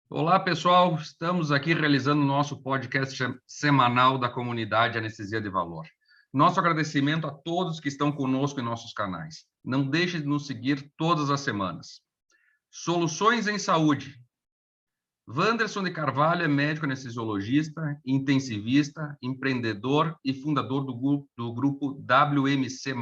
Olá, pessoal. Estamos aqui realizando o nosso podcast semanal da comunidade Anestesia de Valor. Nosso agradecimento a todos que estão conosco em nossos canais. Não deixe de nos seguir todas as semanas. Soluções em Saúde. Wanderson de Carvalho é médico anestesiologista, intensivista, empreendedor e fundador do grupo WMC+,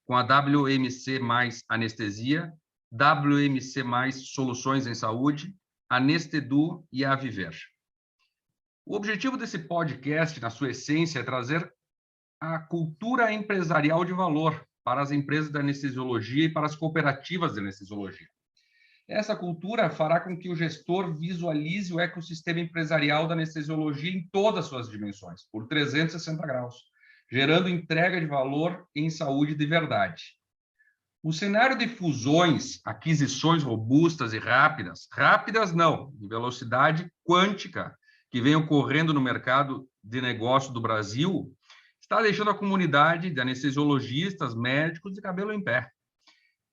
com a WMC+ Anestesia, WMC+ Soluções em Saúde, Anestedu e a Viver. O objetivo desse podcast, na sua essência, é trazer a cultura empresarial de valor para as empresas da anestesiologia e para as cooperativas de anestesiologia. Essa cultura fará com que o gestor visualize o ecossistema empresarial da anestesiologia em todas as suas dimensões, por 360 graus, gerando entrega de valor em saúde de verdade. O cenário de fusões, aquisições robustas e rápidas não, em velocidade quântica, que vem ocorrendo no mercado de negócio do Brasil, está deixando a comunidade de anestesiologistas, médicos de cabelo em pé.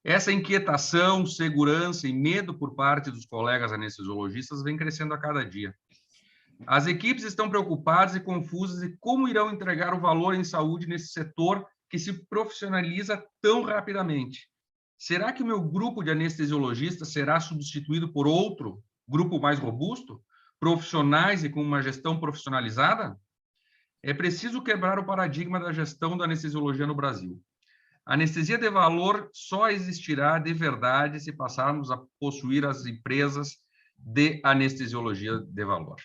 Essa inquietação, segurança e medo por parte dos colegas anestesiologistas vem crescendo a cada dia. As equipes estão preocupadas e confusas em como irão entregar o valor em saúde nesse setor que se profissionaliza tão rapidamente. Será que o meu grupo de anestesiologistas será substituído por outro grupo mais robusto, profissionais e com uma gestão profissionalizada? É preciso quebrar o paradigma da gestão da anestesiologia no Brasil. A anestesia de valor só existirá de verdade se passarmos a possuir as empresas de anestesiologia de valor.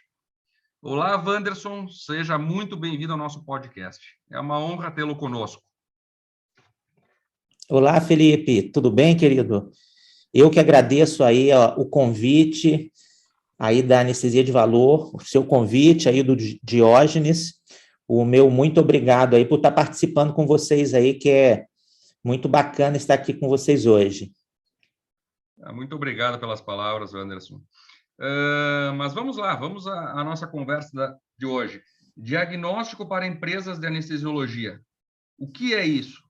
Olá, Wanderson, seja muito bem-vindo ao nosso podcast. É uma honra tê-lo conosco. Olá, Felipe, tudo bem, querido? Eu que agradeço aí o convite aí da Anestesia de Valor, o seu convite aí do Diógenes, o meu muito obrigado aí por estar participando com vocês aí, que é muito bacana estar aqui com vocês hoje. Muito obrigado pelas palavras, Wanderson. Mas vamos lá, vamos à nossa conversa de hoje. Diagnóstico para empresas de anestesiologia. O que é isso?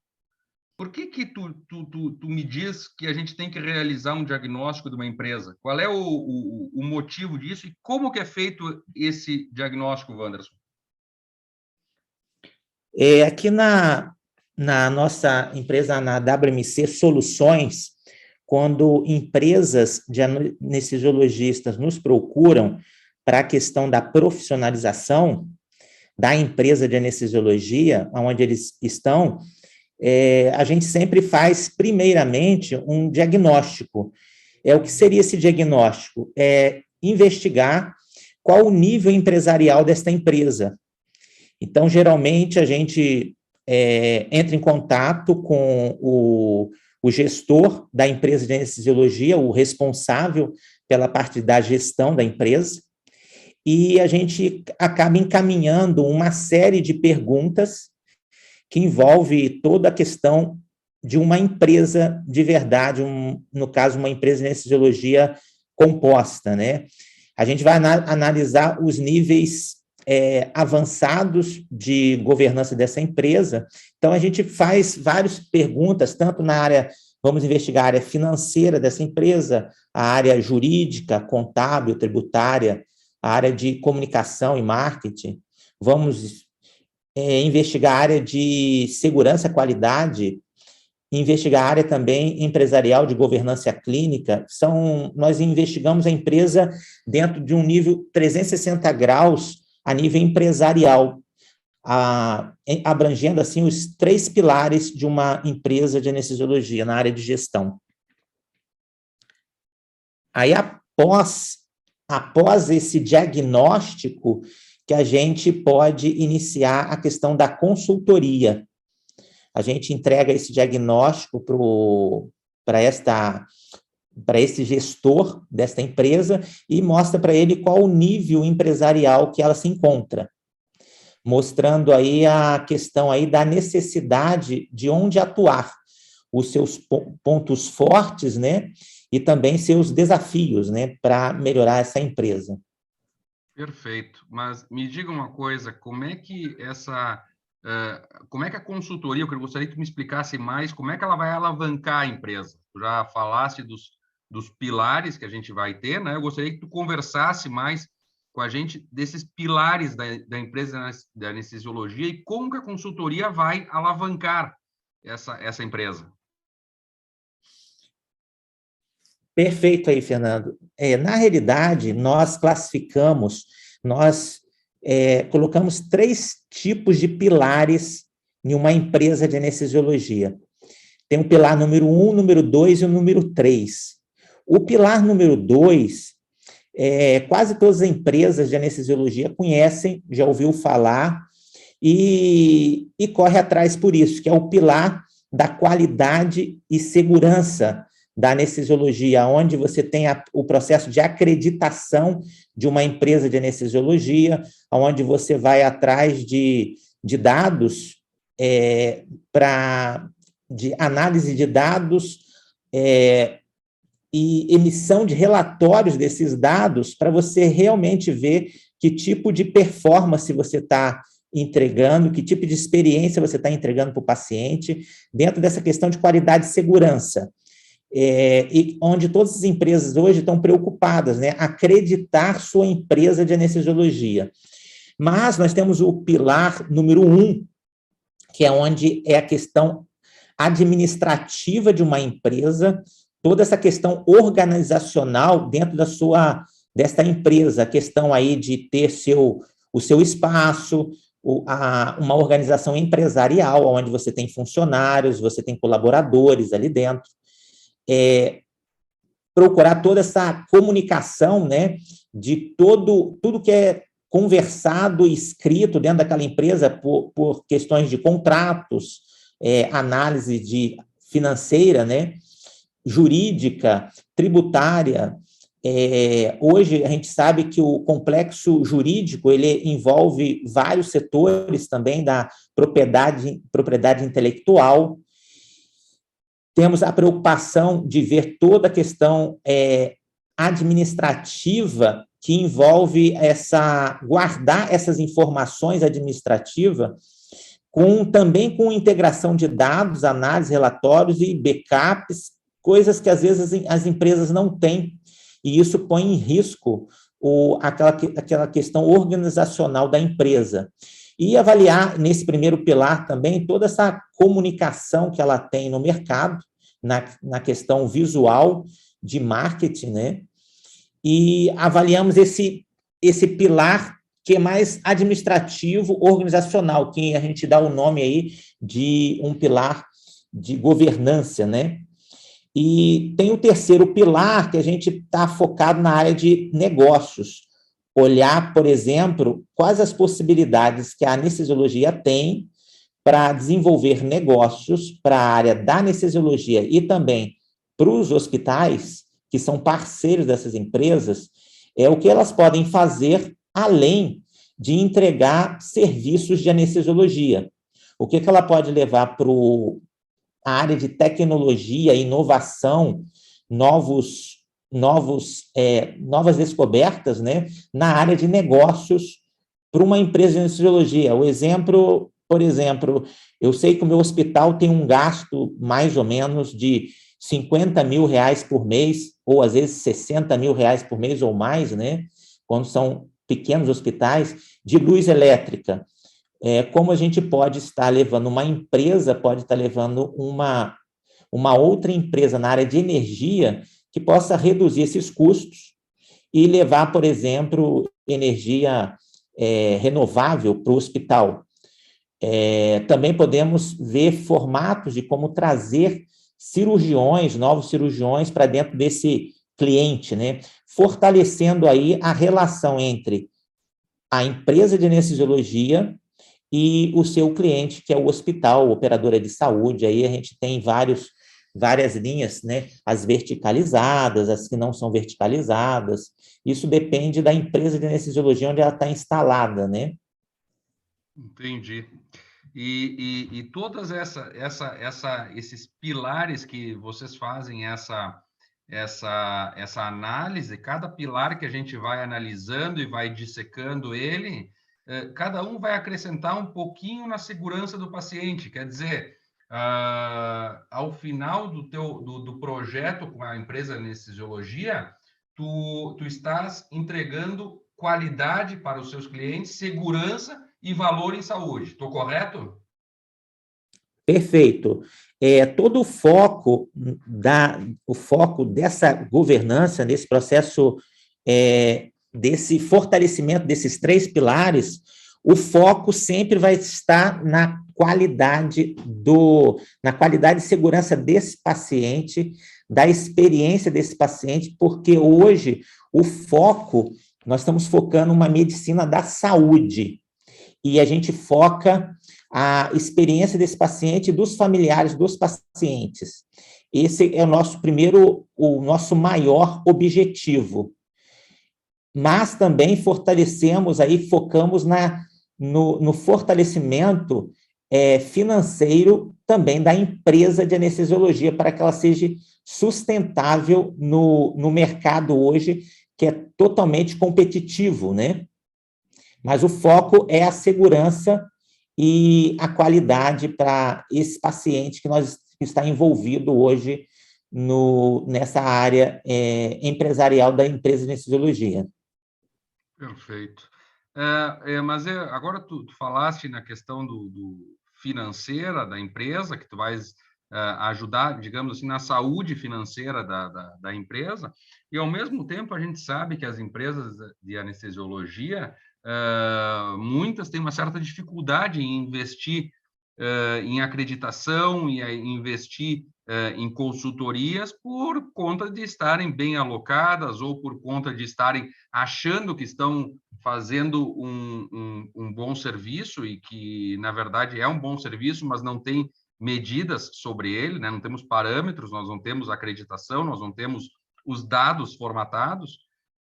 Por que tu me diz que a gente tem que realizar um diagnóstico de uma empresa? Qual é o motivo disso e como que é feito esse diagnóstico, Wanderson? Aqui na nossa empresa, na WMC Soluções, quando empresas de anestesiologistas nos procuram para a questão da profissionalização da empresa de anestesiologia, onde eles estão, a gente sempre faz, primeiramente, um diagnóstico. O que seria esse diagnóstico? É investigar qual o nível empresarial desta empresa. Então, geralmente, a gente entra em contato com o gestor da empresa de anestesiologia, o responsável pela parte da gestão da empresa, e a gente acaba encaminhando uma série de perguntas que envolve toda a questão de uma empresa de verdade, no caso, uma empresa de anestesiologia composta, né? A gente vai analisar os níveis avançados de governança dessa empresa. Então, a gente faz várias perguntas, tanto na área, vamos investigar a área financeira dessa empresa, a área jurídica, contábil, tributária, a área de comunicação e marketing. Vamos investigar a área de segurança e qualidade, investigar a área também empresarial de governança clínica. Nós investigamos a empresa dentro de um nível 360 graus a nível empresarial, abrangendo, assim, os 3 pilares de uma empresa de anestesiologia na área de gestão. Aí, após esse diagnóstico, que a gente pode iniciar a questão da consultoria. A gente entrega esse diagnóstico para esse gestor desta empresa e mostra para ele qual o nível empresarial que ela se encontra, mostrando aí a questão aí da necessidade de onde atuar, os seus pontos fortes, né, e também seus desafios, né, para melhorar essa empresa. Perfeito. Mas me diga uma coisa, como é que essa como é que a consultoria, eu gostaria que tu me explicasse mais como é que ela vai alavancar a empresa. Tu já falaste dos pilares que a gente vai ter, né? Eu gostaria que tu conversasse mais com a gente desses pilares da empresa da anestesiologia e como que a consultoria vai alavancar essa empresa. Perfeito aí, Fernando. Na realidade, nós classificamos, nós colocamos 3 tipos de pilares em uma empresa de anestesiologia. Tem o pilar número 1, número 2 e o número 3. O pilar número 2, quase todas as empresas de anestesiologia conhecem, já ouviu falar, e corre atrás por isso, que é o pilar da qualidade e segurança da anestesiologia, onde você tem o processo de acreditação de uma empresa de anestesiologia, onde você vai atrás de dados de análise de dados e emissão de relatórios desses dados para você realmente ver que tipo de performance você está entregando, que tipo de experiência você está entregando para o paciente, dentro dessa questão de qualidade e segurança. E onde todas as empresas hoje estão preocupadas, né? Acreditar sua empresa de anestesiologia. Mas nós temos o pilar número 1, que é onde é a questão administrativa de uma empresa, toda essa questão organizacional dentro desta empresa, a questão aí de ter o seu espaço, uma organização empresarial, onde você tem funcionários, você tem colaboradores ali dentro, procurar toda essa comunicação, né, de tudo que é conversado e escrito dentro daquela empresa por questões de contratos, análise financeira, né, jurídica, tributária. Hoje a gente sabe que o complexo jurídico ele envolve vários setores também da propriedade intelectual. Temos a preocupação de ver toda a questão administrativa que envolve guardar essas informações administrativas também com integração de dados, análise, relatórios e backups, coisas que às vezes as empresas não têm, e isso põe em risco aquela questão organizacional da empresa. E avaliar, nesse primeiro pilar também, toda essa comunicação que ela tem no mercado, na questão visual de marketing, né? E avaliamos esse pilar que é mais administrativo, organizacional, que a gente dá o nome aí de um pilar de governança, né? E tem o terceiro pilar, que a gente está focado na área de negócios. Olhar, por exemplo, quais as possibilidades que a anestesiologia tem para desenvolver negócios para a área da anestesiologia e também para os hospitais, que são parceiros dessas empresas, o que elas podem fazer além de entregar serviços de anestesiologia. O que ela pode levar para a área de tecnologia, inovação, novas descobertas, né, na área de negócios para uma empresa de anestesiologia. Por exemplo, eu sei que o meu hospital tem um gasto mais ou menos de R$50 mil por mês, ou às vezes R$60 mil por mês ou mais, né, quando são pequenos hospitais, de luz elétrica. Como a gente pode estar levando, uma empresa pode estar levando uma outra empresa na área de energia que possa reduzir esses custos e levar, por exemplo, energia renovável para o hospital. Também podemos ver formatos de como trazer novos cirurgiões para dentro desse cliente, né? Fortalecendo aí a relação entre a empresa de anestesiologia e o seu cliente, que é o hospital, operadora de saúde. Aí a gente tem várias linhas, né? As verticalizadas, as que não são verticalizadas. Isso depende da empresa de anestesiologia onde ela está instalada, né? Entendi. E todas esses pilares que vocês fazem essa análise, cada pilar que a gente vai analisando e vai dissecando ele, cada um vai acrescentar um pouquinho na segurança do paciente. Quer dizer, ao final do projeto com a empresa Anestesiologia, tu estás entregando qualidade para os seus clientes, segurança e valor em saúde. Estou correto? Perfeito. Todo o foco dessa governança, nesse processo, desse fortalecimento desses 3 pilares, o foco sempre vai estar na qualidade e segurança desse paciente, da experiência desse paciente, porque hoje nós estamos focando uma medicina da saúde, e a gente foca a experiência desse paciente e dos familiares dos pacientes. Esse é o nosso maior objetivo. Mas também focamos no fortalecimento financeiro também da empresa de anestesiologia, para que ela seja sustentável no mercado hoje, que é totalmente competitivo, né? Mas o foco é a segurança e a qualidade para esse paciente que está envolvido hoje nessa área empresarial da empresa de anestesiologia. Perfeito. Mas agora tu falaste na questão do financeira da empresa, que tu vais ajudar, digamos assim, na saúde financeira da empresa, e ao mesmo tempo a gente sabe que as empresas de anestesiologia, muitas têm uma certa dificuldade em investir em acreditação e investir em consultorias por conta de estarem bem alocadas ou por conta de estarem achando que estão fazendo um bom serviço e que, na verdade, é um bom serviço, mas não tem medidas sobre ele, né? Não temos parâmetros, nós não temos acreditação, nós não temos os dados formatados.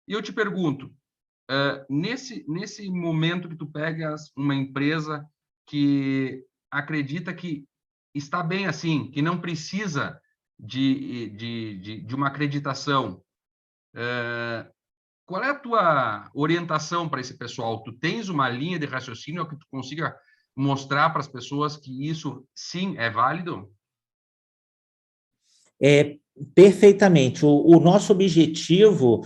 E eu te pergunto, nesse momento que tu pegas uma empresa que acredita que está bem assim, que não precisa de uma acreditação, qual é a tua orientação para esse pessoal? Tu tens uma linha de raciocínio que tu consiga mostrar para as pessoas que isso, sim, é válido? Perfeitamente. O nosso objetivo,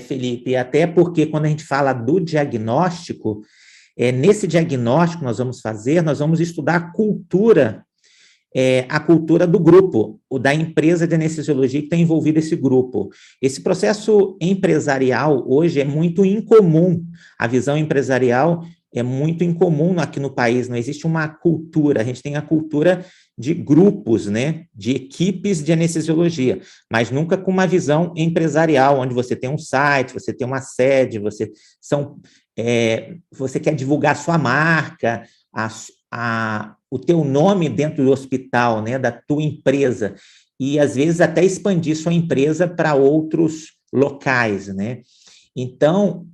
Felipe, até porque quando a gente fala do diagnóstico, nesse diagnóstico nós vamos estudar a cultura do grupo, ou da empresa de anestesiologia que está envolvida esse grupo. Esse processo empresarial hoje é muito incomum, a visão empresarial é muito incomum aqui no país, não existe uma cultura, a gente tem a cultura de grupos, né, de equipes de anestesiologia, mas nunca com uma visão empresarial, onde você tem um site, você tem uma sede, você quer divulgar sua marca, o teu nome dentro do hospital, né, da tua empresa, e às vezes até expandir sua empresa para outros locais, né? Então,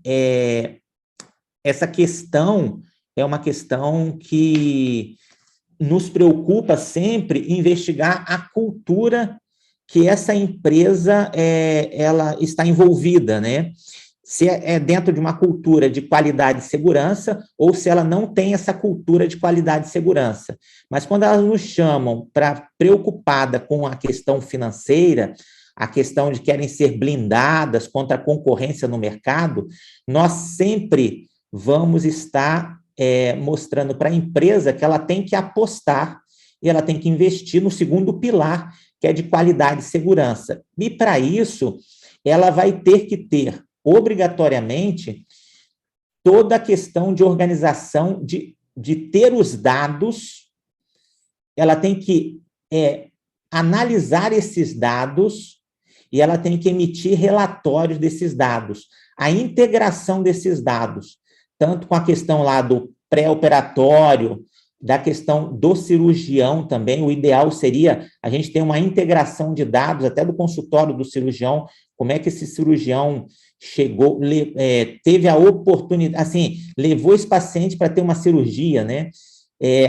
essa questão é uma questão que nos preocupa sempre investigar a cultura que essa empresa ela está envolvida, né? Se é dentro de uma cultura de qualidade e segurança, ou se ela não tem essa cultura de qualidade e segurança. Mas quando elas nos chamam para preocupada com a questão financeira, a questão de querem ser blindadas contra a concorrência no mercado, nós sempre vamos estar mostrando para a empresa que ela tem que apostar e ela tem que investir no segundo pilar, que é de qualidade e segurança. E, para isso, ela vai ter que ter obrigatoriamente toda a questão de organização, de ter os dados, ela tem que analisar esses dados e ela tem que emitir relatórios desses dados, a integração desses dados, tanto com a questão lá do pré-operatório, da questão do cirurgião também. O ideal seria a gente ter uma integração de dados, até do consultório do cirurgião, como é que esse cirurgião chegou, teve a oportunidade, assim, levou esse paciente para ter uma cirurgia, né?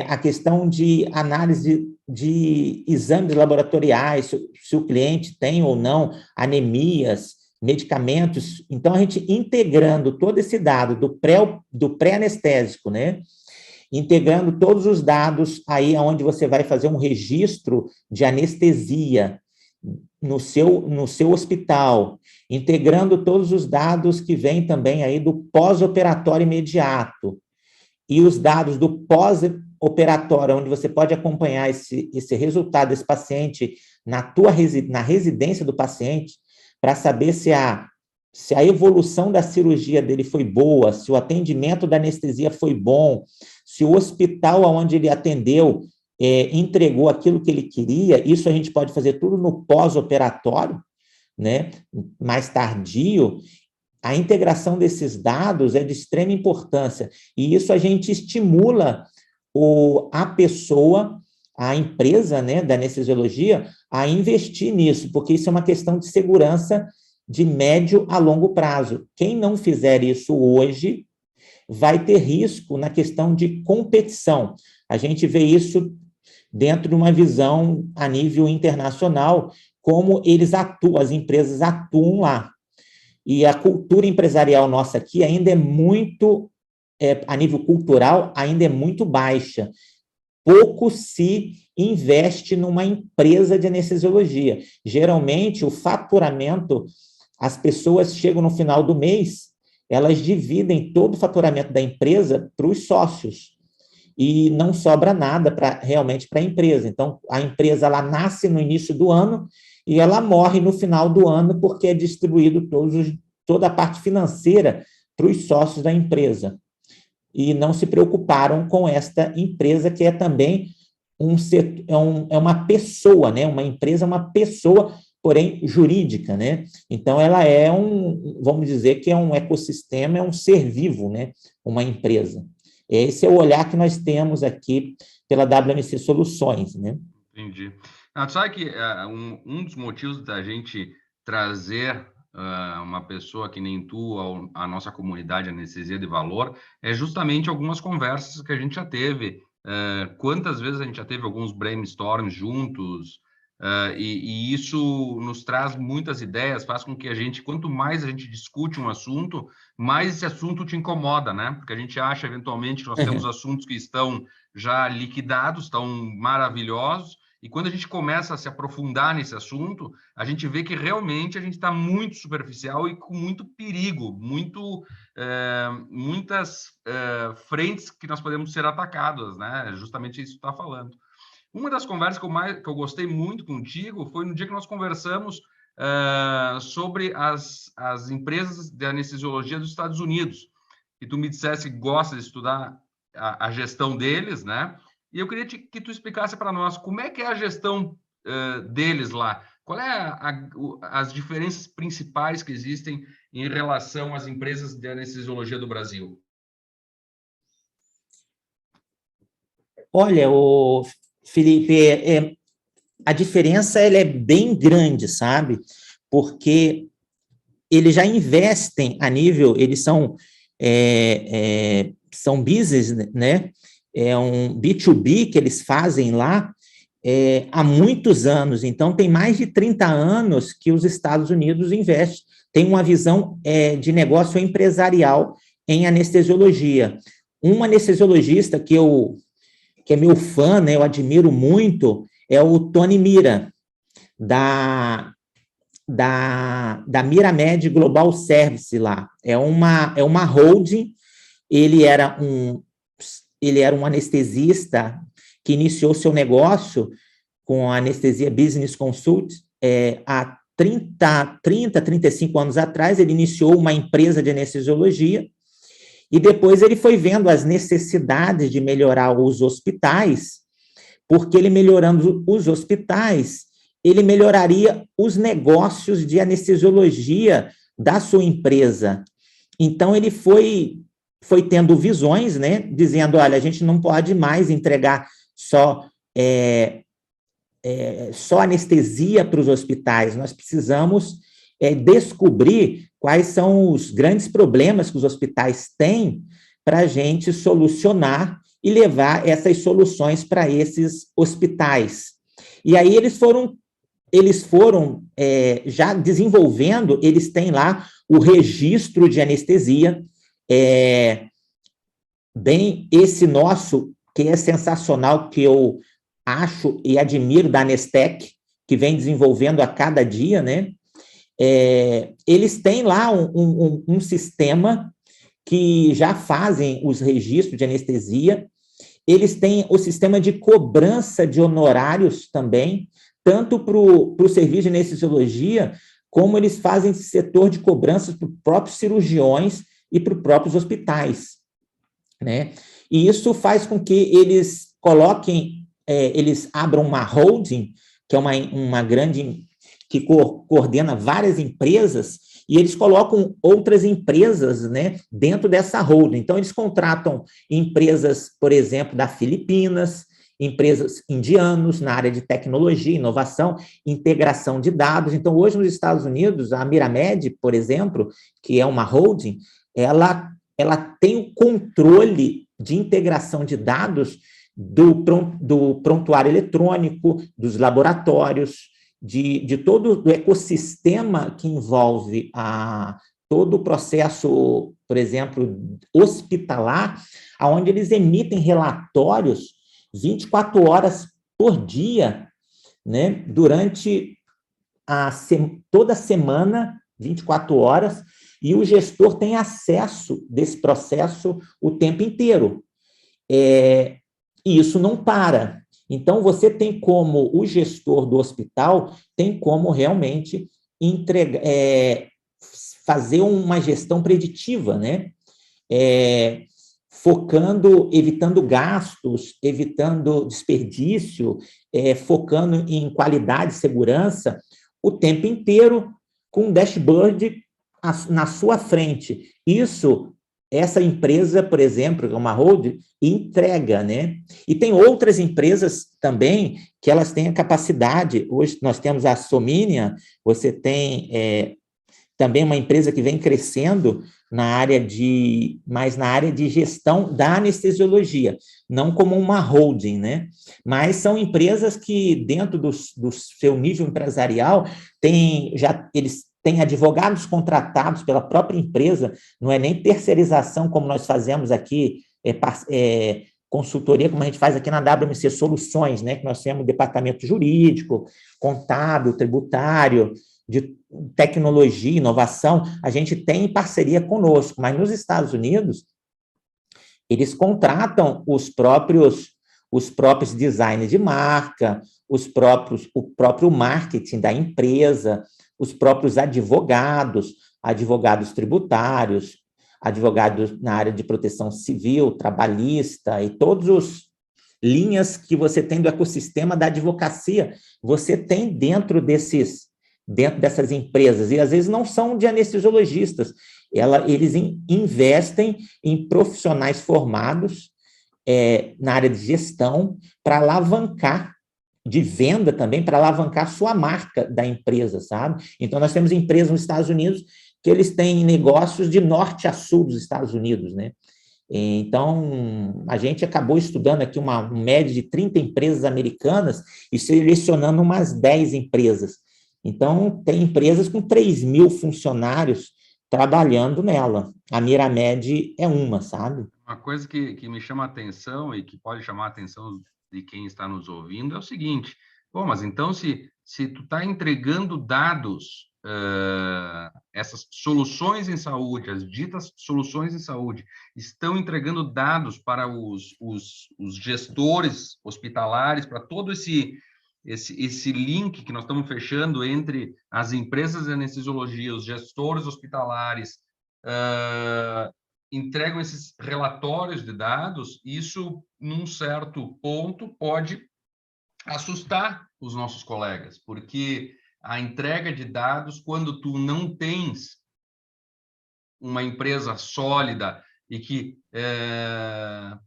A questão de análise de exames laboratoriais, se o cliente tem ou não anemias, medicamentos. Então, a gente integrando todo esse dado do pré-anestésico, né? Integrando todos os dados aí onde você vai fazer um registro de anestesia no seu hospital, integrando todos os dados que vêm também aí do pós-operatório imediato e os dados do pós-operatório, onde você pode acompanhar esse resultado desse paciente na residência do paciente, para saber se a evolução da cirurgia dele foi boa, se o atendimento da anestesia foi bom, se o hospital onde ele atendeu entregou aquilo que ele queria. Isso a gente pode fazer tudo no pós-operatório, né, mais tardio. A integração desses dados é de extrema importância, e isso a gente estimula a pessoa, a empresa, né, da anestesiologia, a investir nisso, porque isso é uma questão de segurança de médio a longo prazo. Quem não fizer isso hoje vai ter risco na questão de competição. A gente vê isso dentro de uma visão a nível internacional, como eles atuam, as empresas atuam lá. E a cultura empresarial nossa aqui ainda é muito, a nível cultural, ainda é muito baixa. Pouco se investe numa empresa de anestesiologia. Geralmente, o faturamento, as pessoas chegam no final do mês, elas dividem todo o faturamento da empresa para os sócios, e não sobra nada realmente para a empresa. Então, a empresa ela nasce no início do ano e ela morre no final do ano, porque é distribuído toda a parte financeira para os sócios da empresa. E não se preocuparam com esta empresa, que é também uma pessoa, né? Uma empresa é uma pessoa, porém jurídica, né? Então, ela é vamos dizer que é um ecossistema, é um ser vivo, né? Uma empresa. Esse é o olhar que nós temos aqui pela WMC Soluções, né? Entendi. Tu sabe que um dos motivos da gente trazer uma pessoa que nem tu, a nossa comunidade Anestesia de Valor, é justamente algumas conversas que a gente já teve. Quantas vezes a gente já teve alguns brainstorms juntos, e isso nos traz muitas ideias, faz com que quanto mais a gente discute um assunto, mais esse assunto te incomoda, né? Porque a gente acha, eventualmente, que nós temos assuntos que estão já liquidados, estão maravilhosos, e quando a gente começa a se aprofundar nesse assunto, a gente vê que realmente a gente está muito superficial e com muito perigo, muitas frentes que nós podemos ser atacados, né? Justamente isso que tu está falando. Uma das conversas que eu gostei muito contigo foi no dia que nós conversamos sobre as empresas de anestesiologia dos Estados Unidos. E tu me dissesse que gosta de estudar a gestão deles, né? E eu queria que tu explicasse para nós como é que é a gestão deles lá. Qual é as diferenças principais que existem em relação às empresas de anestesiologia do Brasil? Olha, Felipe, a diferença ela é bem grande, sabe? Porque eles já investem a nível, eles são business, né? É um B2B que eles fazem lá há muitos anos. Então, tem mais de 30 anos que os Estados Unidos investem, tem uma visão de negócio empresarial em anestesiologia. Um anestesiologista que é meu fã, né, eu admiro muito, é o Tony Mira, da Miramed Global Service lá. É uma holding. Ele era um anestesista que iniciou seu negócio com a Anestesia Business Consult há 35 anos atrás. Ele iniciou uma empresa de anestesiologia e depois ele foi vendo as necessidades de melhorar os hospitais, porque ele melhorando os hospitais, ele melhoraria os negócios de anestesiologia da sua empresa. Então, ele foi tendo visões, né, dizendo, olha, a gente não pode mais entregar só anestesia para os hospitais, nós precisamos descobrir quais são os grandes problemas que os hospitais têm para a gente solucionar e levar essas soluções para esses hospitais. E aí eles foram eles foram já desenvolvendo, eles têm lá o registro de anestesia, bem esse nosso, que é sensacional, que eu acho e admiro da Anestec, que vem desenvolvendo a cada dia, né? Eles têm lá um sistema que já fazem os registros de anestesia, eles têm o sistema de cobrança de honorários também, tanto para o serviço de anestesiologia, como eles fazem setor de cobranças para os próprios cirurgiões e para os próprios hospitais, né? E isso faz com que eles coloquem, eles abram uma holding, que é uma grande, que coordena várias empresas, e eles colocam outras empresas, né, dentro dessa holding. Então, eles contratam empresas, por exemplo, da Filipinas, empresas indianas na área de tecnologia, inovação, integração de dados. Então, hoje nos Estados Unidos, a Miramed, por exemplo, que é uma holding, ela tem o controle de integração de dados do prontuário eletrônico, dos laboratórios, de todo o ecossistema que envolve todo o processo, por exemplo, hospitalar, onde eles emitem relatórios 24 horas por dia, né, durante toda a semana, 24 horas, e o gestor tem acesso desse processo o tempo inteiro. E isso não para. Então, você tem como, o gestor do hospital tem como realmente fazer uma gestão preditiva, né? Focando, evitando gastos, evitando desperdício, focando em qualidade e segurança o tempo inteiro, com um dashboard na sua frente. Essa empresa, por exemplo, uma holding, entrega, né? E tem outras empresas também que elas têm a capacidade. Hoje nós temos a Sominia, você tem também uma empresa que vem crescendo mais na área de gestão da anestesiologia, não como uma holding, né? Mas são empresas que, dentro do seu nível empresarial, eles têm advogados contratados pela própria empresa, não é nem terceirização, como nós fazemos aqui, consultoria, como a gente faz aqui na WMC Soluções, né? Que nós temos departamento jurídico, contábil, tributário, de tecnologia, inovação, a gente tem parceria conosco, mas nos Estados Unidos, eles contratam os próprios designers de marca, o próprio marketing da empresa, os próprios advogados tributários, advogados na área de proteção civil, trabalhista, e todas as linhas que você tem do ecossistema da advocacia, você tem dentro dessas empresas, e às vezes não são de anestesiologistas, eles investem em profissionais formados na área de gestão para alavancar, de venda também, para alavancar sua marca da empresa, sabe? Então, nós temos empresas nos Estados Unidos que eles têm negócios de norte a sul dos Estados Unidos, né? Então, a gente acabou estudando aqui uma média de 30 empresas americanas e selecionando umas 10 empresas. Então, tem empresas com 3.000 funcionários trabalhando nela. A Miramed é uma, sabe? Uma coisa que me chama a atenção e que pode chamar a atenção de quem está nos ouvindo é o seguinte: bom, mas então se tu está entregando dados, essas soluções em saúde, as ditas soluções em saúde, estão entregando dados para os gestores hospitalares, para todo esse link que nós estamos fechando entre as empresas de anestesiologia, os gestores hospitalares, entregam esses relatórios de dados, isso, num certo ponto, pode assustar os nossos colegas, porque a entrega de dados, quando tu não tens uma empresa sólida e que,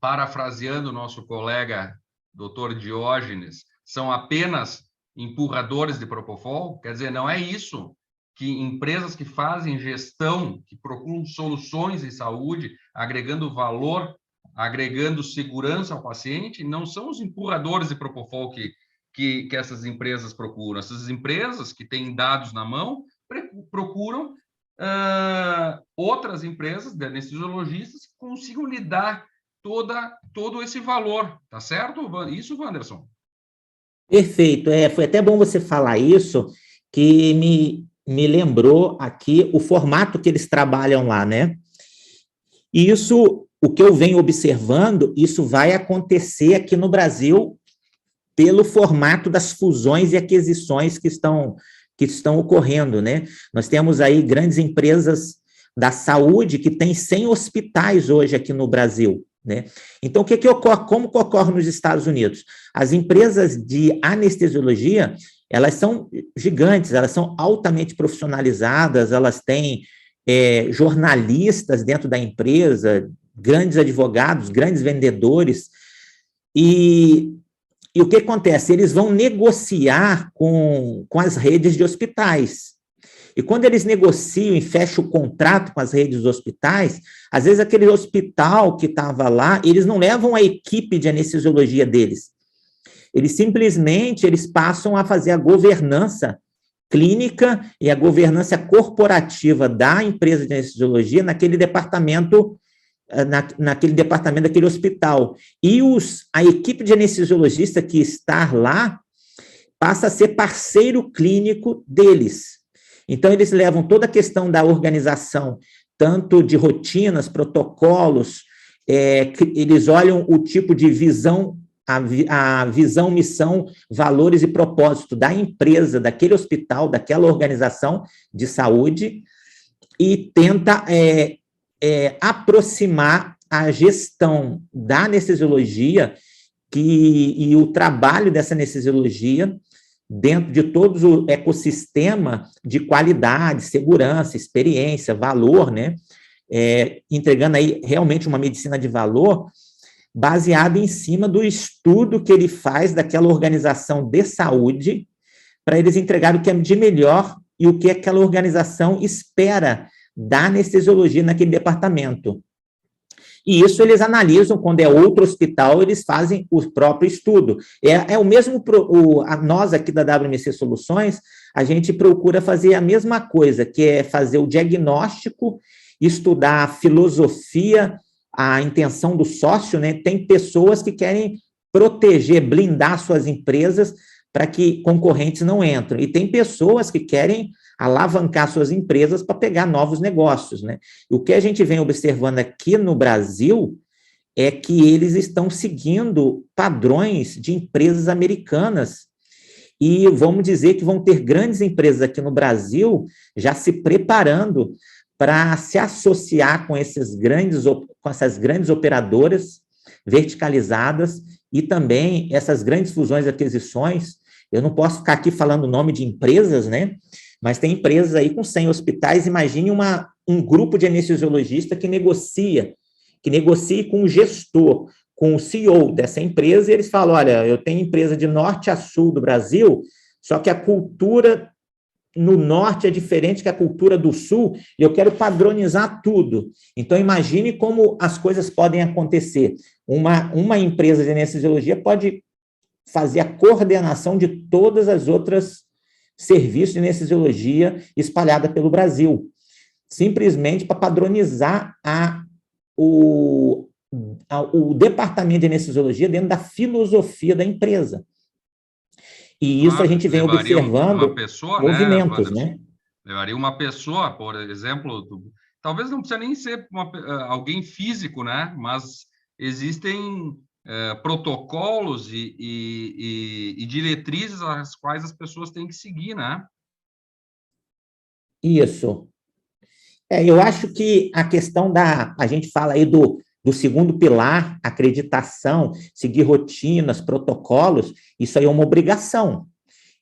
parafraseando o nosso colega Dr. Diógenes, são apenas empurradores de propofol, quer dizer, não é isso que empresas que fazem gestão, que procuram soluções em saúde, agregando valor, agregando segurança ao paciente, não são os empurradores de propofol que essas empresas procuram? Essas empresas que têm dados na mão procuram outras empresas, de anestesiologistas, que consigam lhe dar todo esse valor, tá certo? Isso, Wanderson? Perfeito. Foi até bom você falar isso, que me lembrou aqui o formato que eles trabalham lá, né? E isso, o que eu venho observando, isso vai acontecer aqui no Brasil pelo formato das fusões e aquisições que estão ocorrendo, né? Nós temos aí grandes empresas da saúde que têm 100 hospitais hoje aqui no Brasil, né? Então, o que ocorre? Como que ocorre nos Estados Unidos? As empresas de anestesiologia, elas são gigantes, elas são altamente profissionalizadas, elas têm jornalistas dentro da empresa, grandes advogados, grandes vendedores, e o que acontece? Eles vão negociar com as redes de hospitais. E quando eles negociam e fecham o contrato com as redes dos hospitais, às vezes aquele hospital que estava lá, eles não levam a equipe de anestesiologia deles. Eles passam a fazer a governança clínica e a governança corporativa da empresa de anestesiologia naquele departamento daquele hospital. E a equipe de anestesiologista que está lá passa a ser parceiro clínico deles. Então, eles levam toda a questão da organização, tanto de rotinas, protocolos, eles olham o tipo de visão, a visão, missão, valores e propósito da empresa, daquele hospital, daquela organização de saúde, e tenta aproximar a gestão da anestesiologia e o trabalho dessa anestesiologia dentro de todo o ecossistema de qualidade, segurança, experiência, valor, né? Entregando aí realmente uma medicina de valor baseada em cima do estudo que ele faz daquela organização de saúde para eles entregarem o que é de melhor e o que aquela organização espera da anestesiologia naquele departamento. E isso eles analisam, quando é outro hospital, eles fazem o próprio estudo. O mesmo, nós aqui da WMC Soluções, a gente procura fazer a mesma coisa, que é fazer o diagnóstico, estudar a filosofia, a intenção do sócio, né? Tem pessoas que querem proteger, blindar suas empresas para que concorrentes não entrem. E tem pessoas que querem alavancar suas empresas para pegar novos negócios, né? O que a gente vem observando aqui no Brasil é que eles estão seguindo padrões de empresas americanas e vamos dizer que vão ter grandes empresas aqui no Brasil já se preparando para se associar com essas grandes operadoras verticalizadas e também essas grandes fusões e aquisições. Eu não posso ficar aqui falando o nome de empresas, né? Mas tem empresas aí com 100 hospitais. Imagine um grupo de anestesiologistas que negocie com o gestor, com o CEO dessa empresa, e eles falam, olha, eu tenho empresa de norte a sul do Brasil, só que a cultura no norte é diferente que a cultura do sul, e eu quero padronizar tudo. Então, imagine como as coisas podem acontecer. Uma empresa de anestesiologia pode fazer a coordenação de todas as outras serviços de anestesiologia espalhada pelo Brasil, simplesmente para padronizar o departamento de anestesiologia dentro da filosofia da empresa. E isso a gente vem observando uma pessoa, movimentos, né? Levaria uma pessoa, por exemplo, talvez não precisa nem ser alguém físico, né? Mas existem protocolos e diretrizes às quais as pessoas têm que seguir, né? Isso. Eu acho que a questão a gente fala aí do segundo pilar, acreditação, seguir rotinas, protocolos, isso aí é uma obrigação.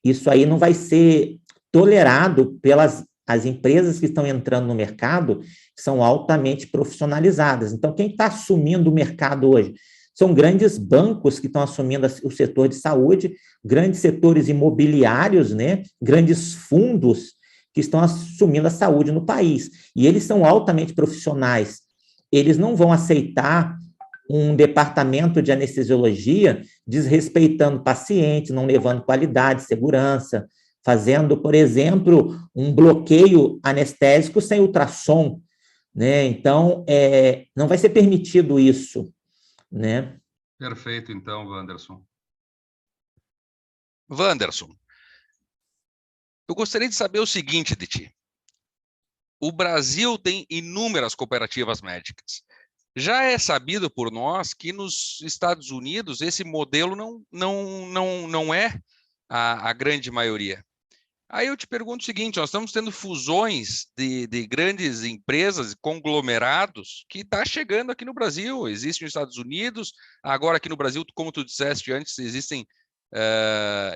Isso aí não vai ser tolerado pelas as empresas que estão entrando no mercado, são altamente profissionalizadas. Então, quem está assumindo o mercado hoje? São grandes bancos que estão assumindo o setor de saúde, grandes setores imobiliários, né? Grandes fundos que estão assumindo a saúde no país. E eles são altamente profissionais. Eles não vão aceitar um departamento de anestesiologia desrespeitando pacientes, não levando qualidade, segurança, fazendo, por exemplo, um bloqueio anestésico sem ultrassom, né? Então, não vai ser permitido isso, né? Perfeito, então, Wanderson. Wanderson, eu gostaria de saber o seguinte de ti. O Brasil tem inúmeras cooperativas médicas. Já é sabido por nós que nos Estados Unidos esse modelo não é a grande maioria. Aí eu te pergunto o seguinte, nós estamos tendo fusões de grandes empresas, conglomerados, que está chegando aqui no Brasil. Existe nos Estados Unidos, agora aqui no Brasil, como tu disseste antes, existem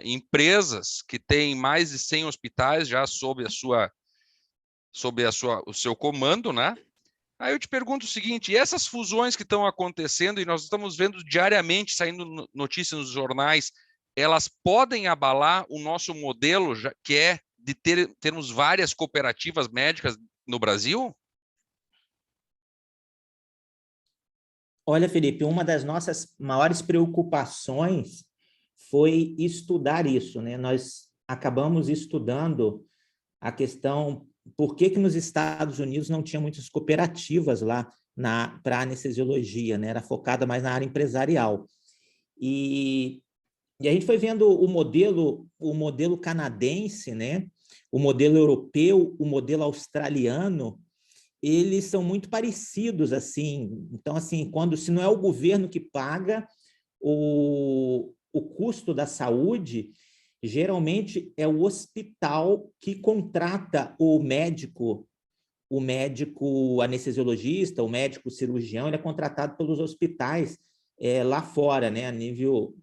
empresas que têm mais de 100 hospitais já sob o seu comando, né? Aí eu te pergunto o seguinte, e essas fusões que estão acontecendo, e nós estamos vendo diariamente saindo notícias nos jornais, elas podem abalar o nosso modelo, que é de termos várias cooperativas médicas no Brasil? Olha, Felipe, uma das nossas maiores preocupações foi estudar isso, né? Nós acabamos estudando a questão por que nos Estados Unidos não tinha muitas cooperativas lá para anestesiologia, né? Era focada mais na área empresarial. E a gente foi vendo o modelo canadense, né? O modelo europeu, o modelo australiano, eles são muito parecidos, assim. Então, assim, se não é o governo que paga o custo da saúde, geralmente é o hospital que contrata o médico anestesiologista, o médico cirurgião, ele é contratado pelos hospitais lá fora, né, a nível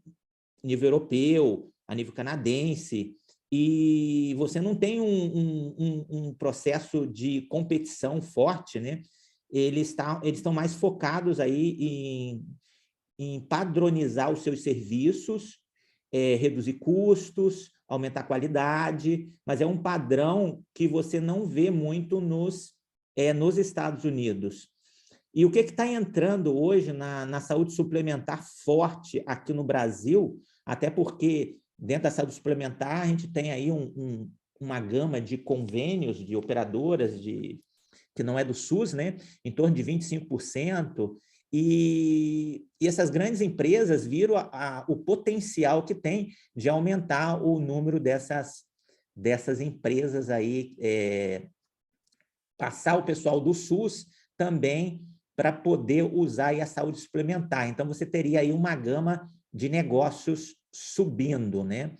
europeu, a nível canadense, e você não tem um processo de competição forte, né? Eles estão mais focados aí em padronizar os seus serviços, reduzir custos, aumentar a qualidade, mas é um padrão que você não vê muito nos Estados Unidos. E o que está entrando hoje na saúde suplementar forte aqui no Brasil, até porque dentro da saúde suplementar a gente tem aí uma gama de convênios de operadoras que não é do SUS, né? Em torno de 25%, e essas grandes empresas viram o potencial que tem de aumentar o número dessas empresas aí, passar o pessoal do SUS também para poder usar aí a saúde suplementar. Então, você teria aí uma gama de negócios subindo, né?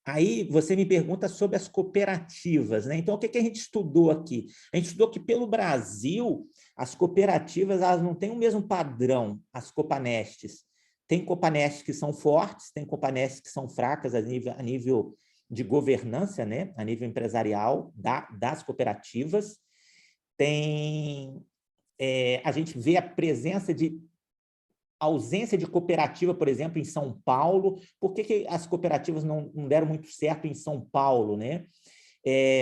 Aí você me pergunta sobre as cooperativas, né? Então, o que a gente estudou aqui? A gente estudou que pelo Brasil, as cooperativas elas não têm o mesmo padrão, as copanestes. Tem copanestes que são fortes, tem copanestes que são fracas a nível de governança, né? A nível empresarial das cooperativas. A gente vê a ausência de cooperativa, por exemplo, em São Paulo. Por que as cooperativas não deram muito certo em São Paulo, né?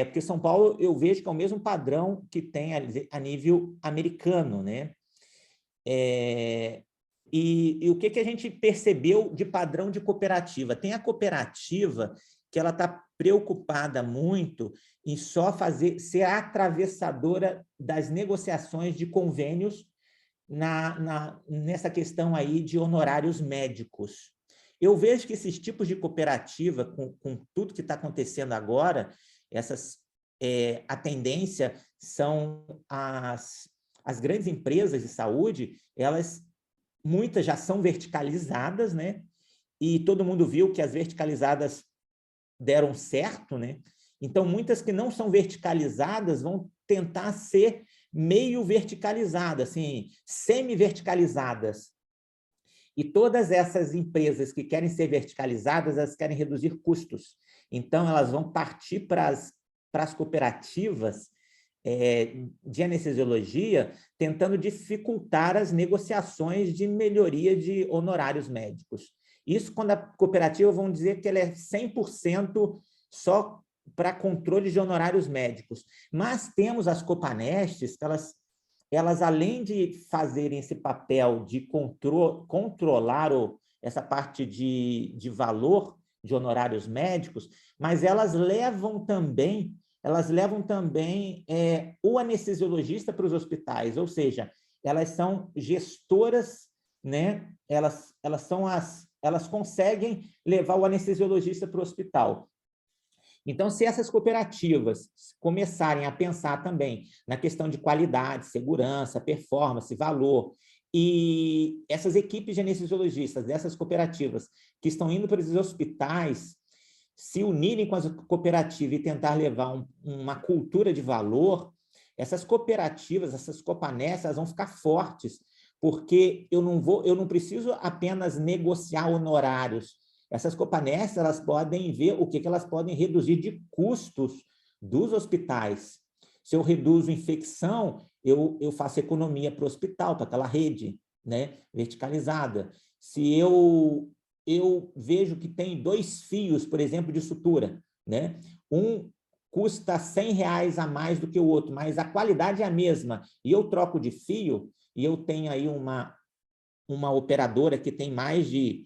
Porque São Paulo eu vejo que é o mesmo padrão que tem a nível americano, né? E o que a gente percebeu de padrão de cooperativa? Tem a cooperativa que ela está preocupada muito em só ser a atravessadora das negociações de convênios nessa questão aí de honorários médicos. Eu vejo que esses tipos de cooperativa, com tudo que está acontecendo agora, a tendência são as grandes empresas de saúde, muitas já são verticalizadas, né? E todo mundo viu que as verticalizadas deram certo, né? Então, muitas que não são verticalizadas vão tentar ser meio verticalizadas, assim, semi-verticalizadas. E todas essas empresas que querem ser verticalizadas, elas querem reduzir custos. Então, elas vão partir para as cooperativas de anestesiologia, tentando dificultar as negociações de melhoria de honorários médicos. Isso quando a cooperativa vão dizer que ela é 100% só para controle de honorários médicos. Mas temos as copanestes, que elas elas, além de fazerem esse papel de controlar essa parte de valor de honorários médicos, mas elas levam também o anestesiologista para os hospitais, ou seja, elas são gestoras, né? Elas conseguem levar o anestesiologista para o hospital. Então, se essas cooperativas começarem a pensar também na questão de qualidade, segurança, performance, valor, e essas equipes de anestesiologistas dessas cooperativas que estão indo para esses hospitais se unirem com as cooperativas e tentar levar uma cultura de valor, essas cooperativas, essas Copaness, elas vão ficar fortes, porque eu não preciso apenas negociar honorários. Essas Copaness, elas podem ver o que elas podem reduzir de custos dos hospitais. Se eu reduzo infecção, eu faço economia para o hospital, para aquela rede, né, verticalizada. Se eu vejo que tem 2 fios, por exemplo, de sutura, né? Um custa R$100 a mais do que o outro, mas a qualidade é a mesma, e eu troco de fio, e eu tenho aí uma operadora que tem mais de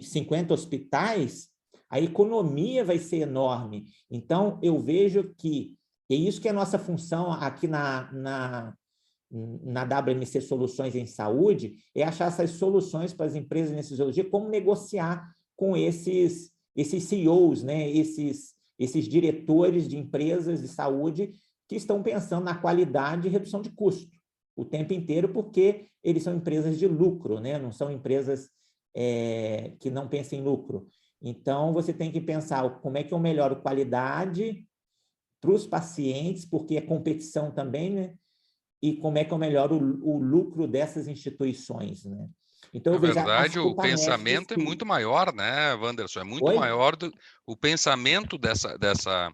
50 hospitais, a economia vai ser enorme. Então, eu vejo que é isso que é a nossa função aqui na WMC Soluções em Saúde, é achar essas soluções para as empresas de anestesiologia, como negociar com esses CEOs, né? esses diretores de empresas de saúde que estão pensando na qualidade e redução de custo o tempo inteiro, porque eles são empresas de lucro, né? Não são empresas que não pensam em lucro. Então, você tem que pensar como é que eu melhoro qualidade para os pacientes, porque é competição também, né? E como é que eu melhoro o lucro dessas instituições, né? Então, Na eu vejo as verdade, o Copanestes pensamento é que... muito maior, né, Wanderson? É muito Oi? maior o pensamento dessa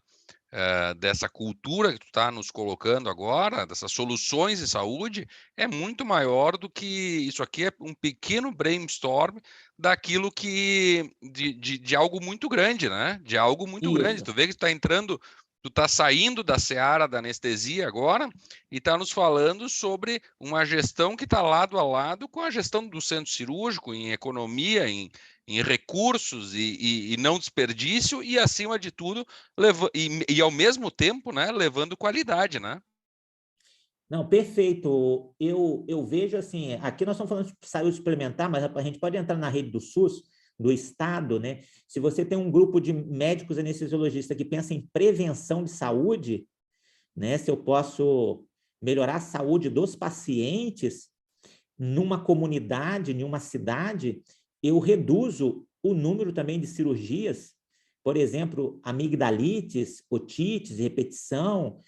cultura que tu está nos colocando agora, dessas soluções de saúde, é muito maior do que isso aqui. É um pequeno brainstorm daquilo de algo muito grande, né? De algo muito grande. Isso. Tu vê que tu está entrando, tu está saindo da seara da anestesia agora e está nos falando sobre uma gestão que está lado a lado com a gestão do centro cirúrgico, em economia, em recursos e não desperdício, e acima de tudo e ao mesmo tempo, né, levando qualidade, né? Não, perfeito. Eu vejo assim, aqui nós estamos falando de saúde suplementar, mas a gente pode entrar na rede do SUS, do Estado, né? Se você tem um grupo de médicos anestesiologistas que pensa em prevenção de saúde, né? Se eu posso melhorar a saúde dos pacientes numa comunidade, em uma cidade, eu reduzo o número também de cirurgias, por exemplo, amigdalites, otites, repetição.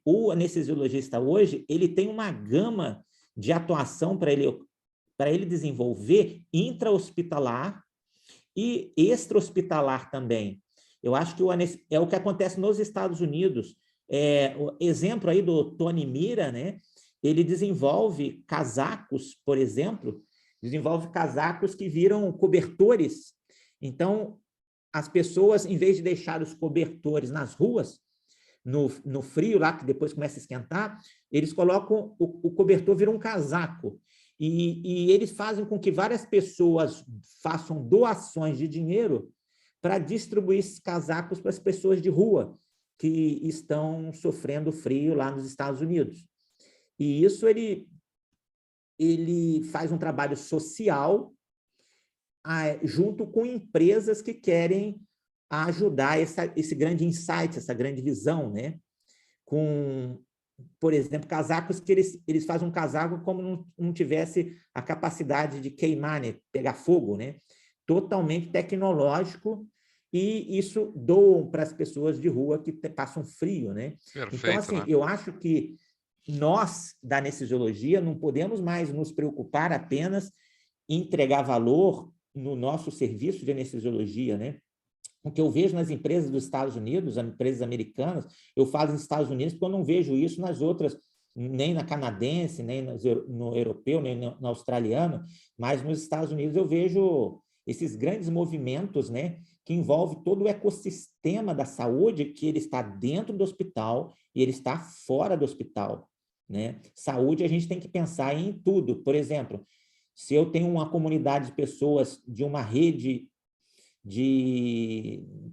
O anestesiologista hoje, ele tem uma gama de atuação para ele desenvolver intra-hospitalar e extra-hospitalar também. Eu acho que é o que acontece nos Estados Unidos. O exemplo aí do Tony Mira, né? Ele desenvolve casacos, por exemplo, desenvolve casacos que viram cobertores. Então, as pessoas, em vez de deixar os cobertores nas ruas, no frio lá, que depois começa a esquentar, eles colocam, o cobertor vira um casaco. E eles fazem com que várias pessoas façam doações de dinheiro para distribuir esses casacos para as pessoas de rua que estão sofrendo frio lá nos Estados Unidos. E isso ele faz um trabalho social junto com empresas que querem ajudar esse grande insight, essa grande visão, né? Com, por exemplo, casacos que eles fazem um casaco como não tivesse a capacidade de queimar, né? Pegar fogo, né? Totalmente tecnológico, e isso doam para as pessoas de rua que passam frio, né? Perfeito, então, assim, né? eu acho que nós, da anestesiologia, não podemos mais nos preocupar apenas em entregar valor no nosso serviço de anestesiologia, né? O que eu vejo nas empresas dos Estados Unidos, as empresas americanas, eu falo nos Estados Unidos porque eu não vejo isso nas outras, nem na canadense, nem no europeu, nem no australiano, mas nos Estados Unidos eu vejo esses grandes movimentos, né, que envolve todo o ecossistema da saúde, que ele está dentro do hospital e ele está fora do hospital. né? Saúde, a gente tem que pensar em tudo. Por exemplo, se eu tenho uma comunidade de pessoas de uma rede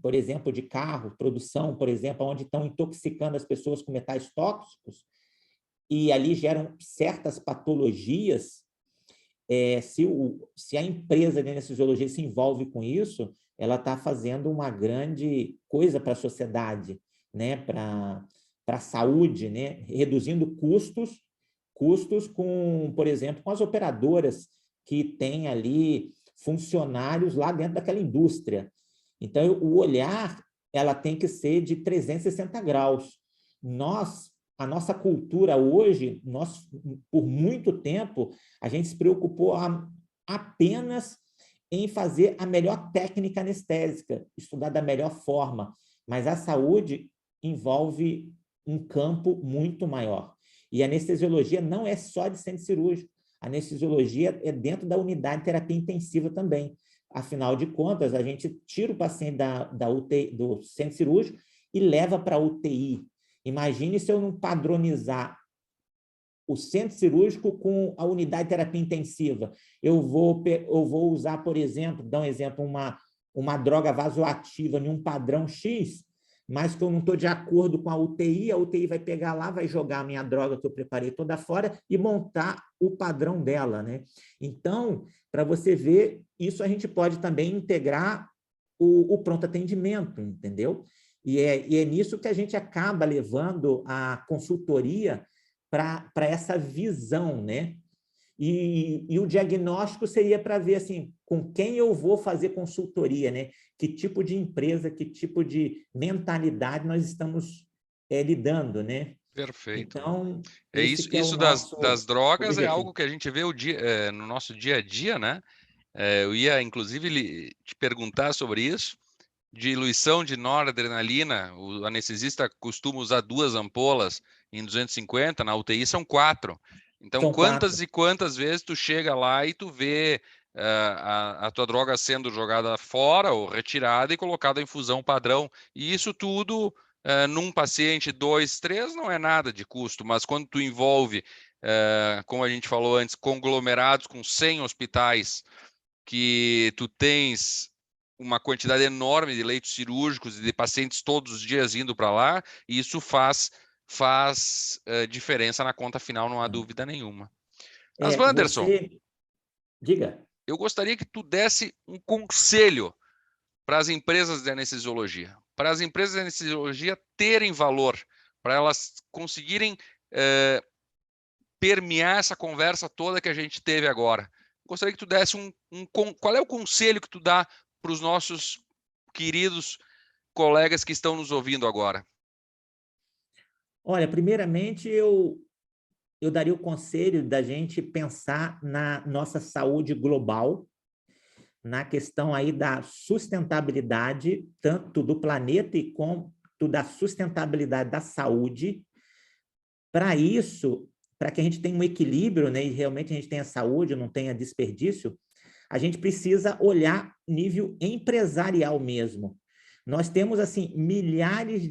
por exemplo, de carro, produção, por exemplo, onde estão intoxicando as pessoas com metais tóxicos, e ali geram certas patologias, se a empresa de anestesiologia se envolve com isso, ela está fazendo uma grande coisa para a sociedade, né? Para a saúde, né? Reduzindo custos com, por exemplo, com as operadoras que têm ali funcionários lá dentro daquela indústria. Então, o olhar ela tem que ser de 360 graus. A nossa cultura hoje, por muito tempo, a gente se preocupou apenas em fazer a melhor técnica anestésica, estudar da melhor forma, mas a saúde envolve um campo muito maior. E a anestesiologia não é só de centro cirúrgico, a anestesiologia é dentro da unidade de terapia intensiva também. Afinal de contas, a gente tira o paciente da UTI, do centro cirúrgico e leva para a UTI. Imagine se eu não padronizar o centro cirúrgico com a unidade de terapia intensiva. Eu vou usar, por exemplo, dar um exemplo, uma droga vasoativa em um padrão X, mas que eu não estou de acordo com a UTI vai pegar lá, vai jogar a minha droga que eu preparei toda fora e montar o padrão dela, né? Então, para você ver, isso a gente pode também integrar o pronto atendimento, entendeu? E é nisso que a gente acaba levando a consultoria para essa visão, né? E o diagnóstico seria para ver assim, com quem eu vou fazer consultoria, né? Que tipo de empresa, que tipo de mentalidade nós estamos lidando, né? Perfeito. Então, É esse isso, que é o isso nosso das drogas é algo objetivo. que a gente vê no nosso dia a dia, né? Eu ia, inclusive, te perguntar sobre isso. Diluição de noradrenalina, o anestesista costuma usar 2 ampolas em 250, na UTI são 4. Então, São 4. quantas e quantas vezes tu chega lá e tu vê a tua droga sendo jogada fora ou retirada e colocada em infusão padrão. E isso tudo, num paciente 2, 3, não é nada de custo, mas quando tu envolve, como a gente falou antes, conglomerados com 100 hospitais, que tu tens uma quantidade enorme de leitos cirúrgicos e de pacientes todos os dias indo para lá, e isso faz diferença na conta final, não há dúvida nenhuma. Mas, Wanderson, Diga. eu gostaria que tu desse um conselho para as empresas de anestesiologia, para as empresas de anestesiologia terem valor, para elas conseguirem permear essa conversa toda que a gente teve agora. Gostaria que tu desse qual é o conselho que tu dá para os nossos queridos colegas que estão nos ouvindo agora? Olha, primeiramente, eu daria o conselho da gente pensar na nossa saúde global, na questão aí da sustentabilidade, tanto do planeta e quanto da sustentabilidade da saúde. Para isso, para que a gente tenha um equilíbrio, né, e realmente a gente tenha saúde, não tenha desperdício, a gente precisa olhar nível empresarial mesmo. Nós temos, assim, milhares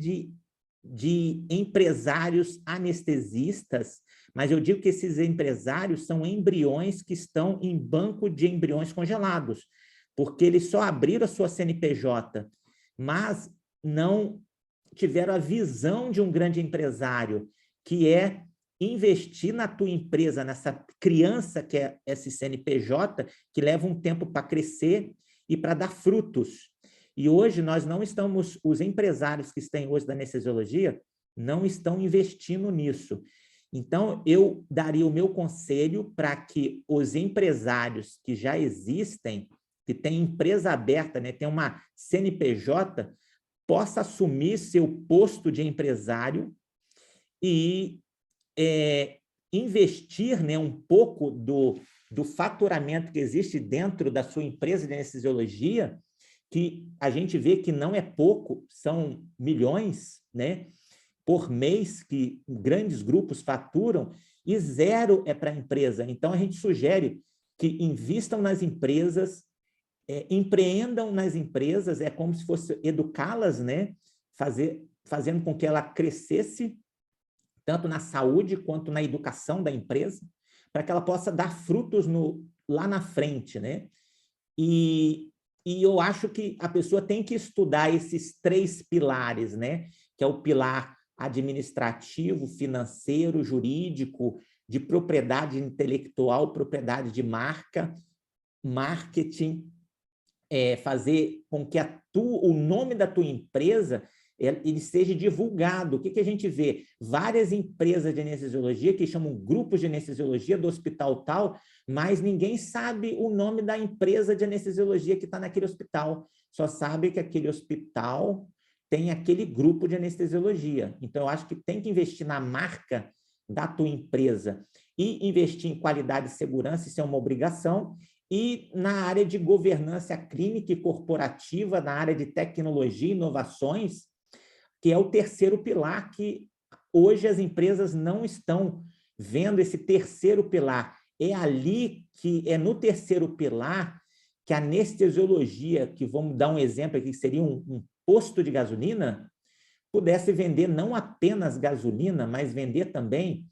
de empresários anestesistas, mas eu digo que esses empresários são embriões que estão em banco de embriões congelados, porque eles só abriram a sua CNPJ, mas não tiveram a visão de um grande empresário, que é investir na tua empresa, nessa criança que é esse CNPJ, que leva um tempo para crescer e para dar frutos. E hoje nós não estamos, os empresários que estão hoje da anestesiologia não estão investindo nisso. Então, eu daria o meu conselho para que os empresários que já existem, que têm empresa aberta, né, tem uma CNPJ, possa assumir seu posto de empresário e investir, né, um pouco do faturamento que existe dentro da sua empresa de anestesiologia, que a gente vê que não é pouco, são milhões, né, por mês que grandes grupos faturam, e 0 é para a empresa. Então, a gente sugere que invistam nas empresas, empreendam nas empresas, é como se fosse educá-las, né, fazendo com que ela crescesse tanto na saúde quanto na educação da empresa, para que ela possa dar frutos lá na frente, né? E eu acho que a pessoa tem que estudar esses 3 pilares, né? Que é o pilar administrativo, financeiro, jurídico, de propriedade intelectual, propriedade de marca, marketing, fazer com que o nome da tua empresa ele seja divulgado. O que a gente vê? Várias empresas de anestesiologia que chamam grupos de anestesiologia do hospital tal, mas ninguém sabe o nome da empresa de anestesiologia que está naquele hospital. Só sabe que aquele hospital tem aquele grupo de anestesiologia. Então, eu acho que tem que investir na marca da tua empresa e investir em qualidade e segurança, isso é uma obrigação, e na área de governança clínica e corporativa, na área de tecnologia e inovações, que é o 3º pilar que hoje as empresas não estão vendo esse 3º pilar. É ali que, é no 3º pilar que a anestesiologia, que vamos dar um exemplo aqui, que seria um posto de gasolina, pudesse vender não apenas gasolina, mas vender também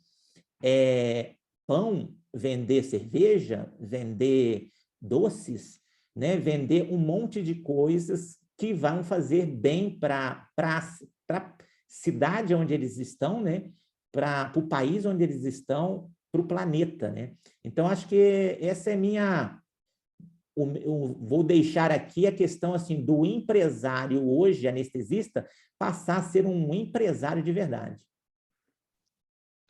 pão, vender cerveja, vender doces, né? Vender um monte de coisas que vão fazer bem para a cidade onde eles estão, né? Para o país onde eles estão, para o planeta, né? Então, acho que essa é eu vou deixar aqui a questão assim do empresário hoje, anestesista, passar a ser um empresário de verdade.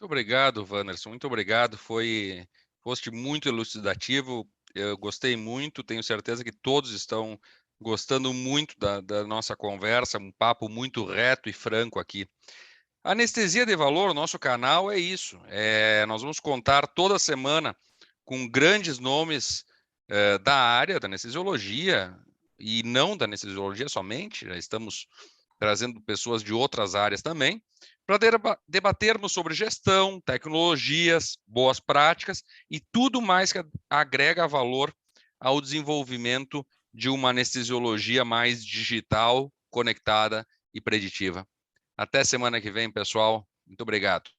Muito obrigado, Wanderson. Muito obrigado. Foste muito elucidativo. Eu gostei muito. Tenho certeza que todos estão gostando muito da nossa conversa. Um papo muito reto e franco aqui. Anestesia de Valor, nosso canal, é isso. Nós vamos contar toda semana com grandes nomes da área da anestesiologia e não da anestesiologia somente. Já estamos trazendo pessoas de outras áreas também, para debatermos sobre gestão, tecnologias, boas práticas e tudo mais que agrega valor ao desenvolvimento de uma anestesiologia mais digital, conectada e preditiva. Até semana que vem, pessoal. Muito obrigado.